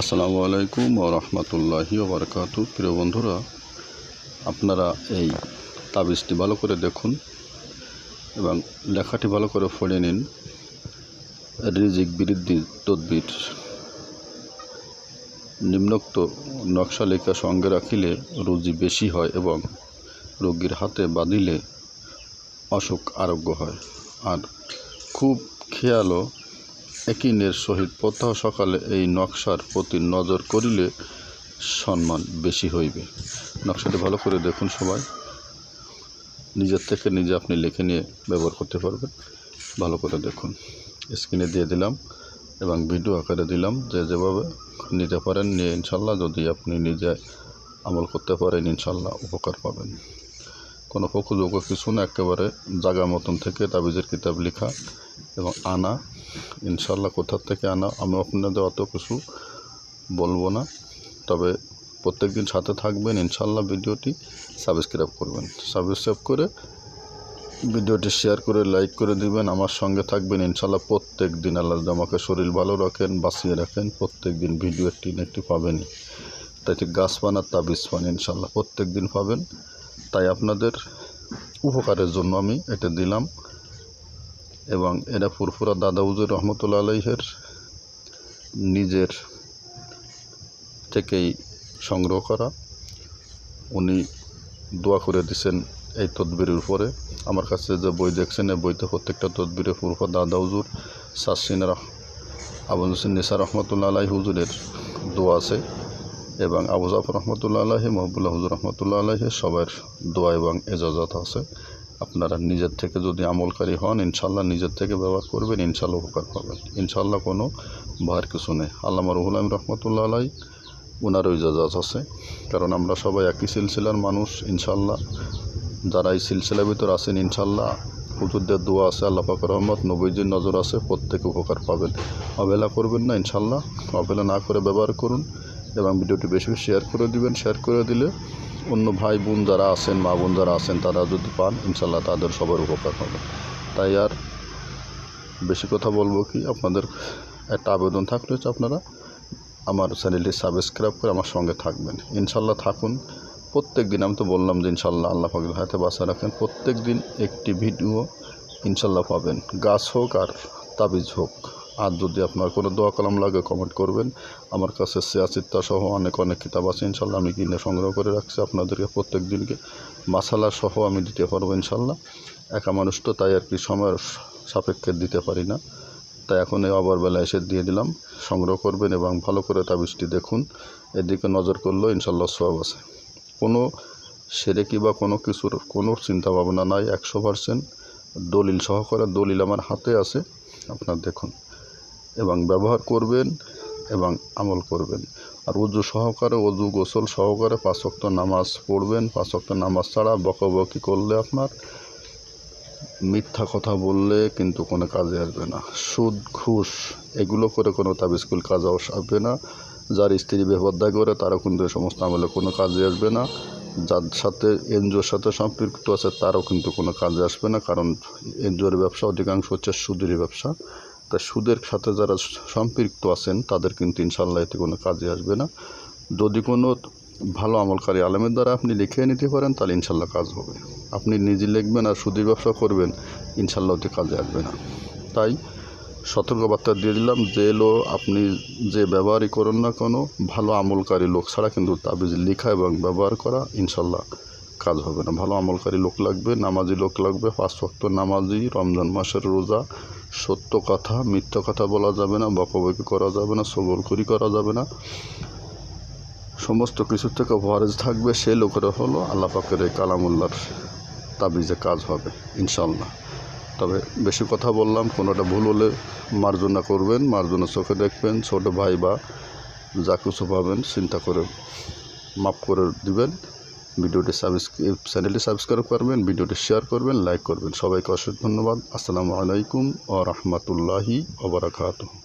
আসসালামু আলাইকুম ওয়া রাহমাতুল্লাহি ওয়া বারাকাতুহু। প্রিয় বন্ধুরা, আপনারা এই তাবিজটি ভালো করে দেখুন এবং লেখাটি ভালো করে পড়ে নিন। রিজিক বৃদ্ধি তদবির নিম্নোক্ত নকশা লেখা সঙ্গে রাখিলে রুজি বেশি হয় এবং রোগীর হাতে বাঁধিলে অসুখ আরোগ্য হয়। আর খুব খেয়াল ও একিনের সহিত প্রত্যহ সকালে এই নকশার প্রতি নজর করিলে সম্মান বেশি হইবে। নকশাটি ভালো করে দেখুন, সবাই নিজের থেকে নিজে আপনি লিখে নিয়ে ব্যবহার করতে পারবেন। ভালো করে দেখুন, স্ক্রিনে দিয়ে দিলাম এবং ভিডিও আকারে দিলাম, যেভাবে নিতে পারেন নিয়ে ইনশাল্লাহ যদি আপনি নিজে আমল করতে পারেন ইনশাল্লাহ উপকার পাবেন। কোনো পক্ষযোগ্য কিছু না, একেবারে জায়গা মতন থেকে তাবিজের কিতাব লেখা এবং আনা। ইনশাল্লাহ কোথার থেকে আনা আমি আপনাদের অত কিছু বলবো না, তবে প্রত্যেক দিন সাথে থাকবেন ইনশাল্লাহ। ভিডিওটি সাবস্ক্রাইব করবেন, সাবস্ক্রাইব করে ভিডিওটি শেয়ার করে লাইক করে দিবেন। আমার সঙ্গে থাকবেন ইনশাল্লাহ প্রত্যেক দিন। আল্লাহ আমাকে শরীর ভালো রাখেন, বাঁচিয়ে রাখেন। প্রত্যেক দিন ভিডিও একটি পাবেনই। তাই গাছপানার তাবিজ পান ইনশাল্লাহ প্রত্যেক দিন পাবেন। তাই আপনাদের উপকারের জন্য আমি এটা দিলাম। এবং এটা ফুরফুরা দাদা হুজুর রহমতুল্লাহ আলাইহের নিজের থেকেই সংগ্রহ করা। উনি দোয়া করে দিয়েছেন এই তদবিরের উপরে। আমার কাছে যে বই দেখছেন এই বইতে প্রত্যেকটা তদবিরে ফুরফুরা দাদা হুজুর সাসিনা আবু নিসা রহমতুল্লাহ আলাহি হুজুরের দোয়া আছে এবং আবু জাফর রহমতুল্লাহ আলাহি, মহবুল্লাহ হুজুর রহমতুল্লাহ আলাহি সবার দোয়া এবং এজাজত আছে। আপনারা নিজের থেকে যদি আমলকারী হন ইনশাল্লাহ, নিজের থেকে ব্যবহার করবেন ইনশাল্লাহ উপকার পাবেন ইনশাল্লাহ। কোনো ভয়ের কিছু নেই। আল্লামা রুহুল আমিন রহমতুল্লাহ আলাই ওনারও ইজাজত আছে, কারণ আমরা সবাই একই সিলসিলার মানুষ ইনশাল্লাহ। যারা এই সিলসিলার ভিতর আছেন ইনশাল্লাহ হুজুরদের দোয়া আছে, আল্লাহ পাকের রহমত, নবীজির নজর আছে, প্রত্যেকে উপকার পাবেন। অবহেলা করবেন না ইনশাল্লাহ, অবহেলা না করে ব্যবহার করুন এবং ভিডিওটি বেশি বেশি শেয়ার করে দিবেন। শেয়ার করে দিলে অন্য ভাই বোন যারা আছেন, মা বোন যারা আছেন, তারা যদি পান ইনশাল্লাহ তাদের সবার উপকার হবে। তাই আর বেশি কথা বলবো কি, আপনাদের একটা আবেদন থাকলে হচ্ছে আপনারা আমার চ্যানেলটি সাবস্ক্রাইব করে আমার সঙ্গে থাকবেন ইনশাল্লাহ। থাকুন প্রত্যেক দিন। আমি তো বললাম যে ইনশাল্লাহ আল্লাহ পাকের হাতে বাঁচা রাখেন। প্রত্যেক দিন একটি ভিডিও ইনশাল্লাহ পাবেন, গাছ হোক আর তাবিজ হোক। আর যদি আপনার কোনো দোয়া কলম লাগে কমেন্ট করবেন। আমার কাছে সিয়াচিত্তা সহ অনেক কিতাব আছে ইনশাল্লাহ, আমি কিনে সংগ্রহ করে রাখছি। আপনাদেরকে প্রত্যেক দিনকে মাসালা সহ আমি দিতে পারবো ইনশাল্লাহ। একা মানুষ তো, তাই আর কি সময়ের সাপেক্ষে দিতে পারি না। তাই এখন এই অবরবেলা এসে দিয়ে দিলাম। সংগ্রহ করবেন এবং ভালো করে তাবিজটি দেখুন। এদিকে নজর করলেও ইনশাল্লাহ সওয়াব আছে। কোনো সেরেকি বা কোনো কিছুর কোনো চিন্তা ভাবনা নাই। 100% দলিল সহকারে, দলিল আমার হাতে আছে, আপনার দেখুন এবং ব্যবহার করবেন এবং আমল করবেন। আর অজু সহকারে, অজু গোসল সহকারে 5 ওয়াক্ত নামাজ পড়বেন। 5 ওয়াক্ত নামাজ ছাড়া বকাবকি করলে, আপনার মিথ্যা কথা বললে কিন্তু কোনো কাজে আসবে না। সুদ ঘুষ এগুলো করে কোনো তাবিজকুল কাজ আসবে না। যার স্ত্রী বেপরদা করে তারাও কিন্তু এই সমস্ত আমলে কোনো কাজে আসবে না। যার সাথে এনজিওর সাথে সম্পৃক্ত আছে তারাও কিন্তু কোনো কাজে আসবে না, কারণ এনজিওর ব্যবসা অধিকাংশ হচ্ছে সুদের ব্যবসা। তাই সুদের সাথে যারা সম্পৃক্ত আছেন তাদের কিন্তু ইনশাল্লাহ এতে কোনো কাজে আসবে না। যদি কোনো ভালো আমলকারী আলেমের দ্বারা আপনি লিখে নিতে পারেন তাহলে ইনশাল্লাহ কাজ হবে। আপনি নিজে লিখবেন আর সুদের ব্যবসা করবেন ইনশাল্লাহ ওতে কাজে আসবে না। তাই সতর্কবার্তা দিয়ে দিলাম, যে আপনি যে ব্যবহারই করুন না কোনো, ভালো আমলকারী লোক ছাড়া কিন্তু তাবিজ লেখা এবং ব্যবহার করা ইনশাল্লাহ কাজ হবে না। ভালো আমলকারী লোক লাগবে, নামাজি লোক লাগবে, 5 ওয়াক্ত নামাজি, রমজান মাসের রোজা, সত্য কথা মিথ্যা কথা বলা যাবে না, বকাবকি করা যাবে না, সগলখুরি করা যাবে না, সমস্ত কিছু থেকে ফরেজ থাকবে। সে লোকেরা হলো আল্লাহ পাকের এই কালামুল্লাহর তাবিজে কাজ হবে ইনশাল্লাহ। তবে বেশি কথা বললাম, কোনোটা ভুল হলে মার্জনা করবেন, মার্জনা চোখে দেখবেন। ছোটো ভাই বা যা কিছু পাবেন চিন্তা করে মাফ করে দিবেন। চ্যানেলটি সাবস্ক্রাইব করবেন, ভিডিওটি শেয়ার করবেন, লাইক করবেন। সবাইকে অশেষ ধন্যবাদ। আসসালামু আলাইকুম ওয়া রাহমাতুল্লাহি ওয়া বারাকাতুহু।